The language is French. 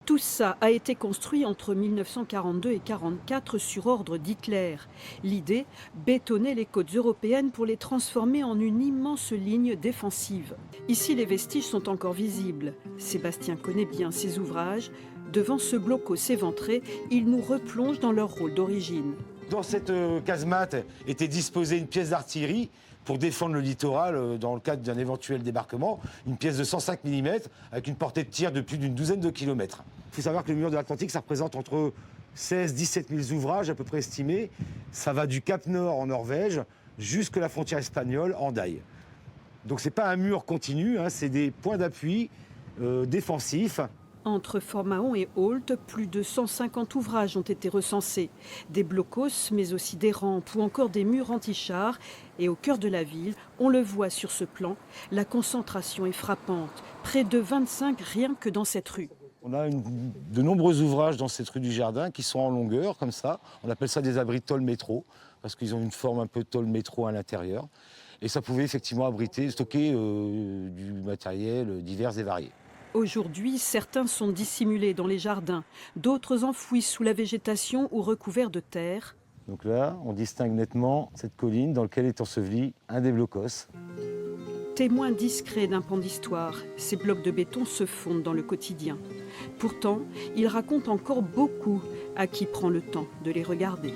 Tout ça a été construit entre 1942 et 1944 sur ordre d'Hitler. L'idée, bétonner les côtes européennes pour les transformer en une immense ligne défensive. Ici, les vestiges sont encore visibles. Sébastien connaît bien ces ouvrages. Devant ce blocos éventré, il nous replonge dans leur rôle d'origine. Dans cette casemate était disposée une pièce d'artillerie pour défendre le littoral dans le cadre d'un éventuel débarquement. Une pièce de 105 mm avec une portée de tir de plus d'une douzaine de kilomètres. Il faut savoir que le mur de l'Atlantique, ça représente entre 16 000 et 17 000 ouvrages à peu près estimés. Ça va du Cap Nord en Norvège jusqu'à la frontière espagnole en Daille. Donc c'est pas un mur continu, hein, c'est des points d'appui défensifs. Entre Fort-Mahon et Holt, plus de 150 ouvrages ont été recensés. Des blocos, mais aussi des rampes ou encore des murs anti-chars. Et au cœur de la ville, on le voit sur ce plan, la concentration est frappante. Près de 25 rien que dans cette rue. On a de nombreux ouvrages dans cette rue du Jardin qui sont en longueur, comme ça. On appelle ça des abris tôle métro, parce qu'ils ont une forme un peu tôle métro à l'intérieur. Et ça pouvait effectivement abriter, stocker du matériel divers et varié. Aujourd'hui, certains sont dissimulés dans les jardins, d'autres enfouis sous la végétation ou recouverts de terre. Donc là, on distingue nettement cette colline dans laquelle est enseveli un des blocos. Témoins discrets d'un pan d'histoire, ces blocs de béton se fondent dans le quotidien. Pourtant, ils racontent encore beaucoup à qui prend le temps de les regarder.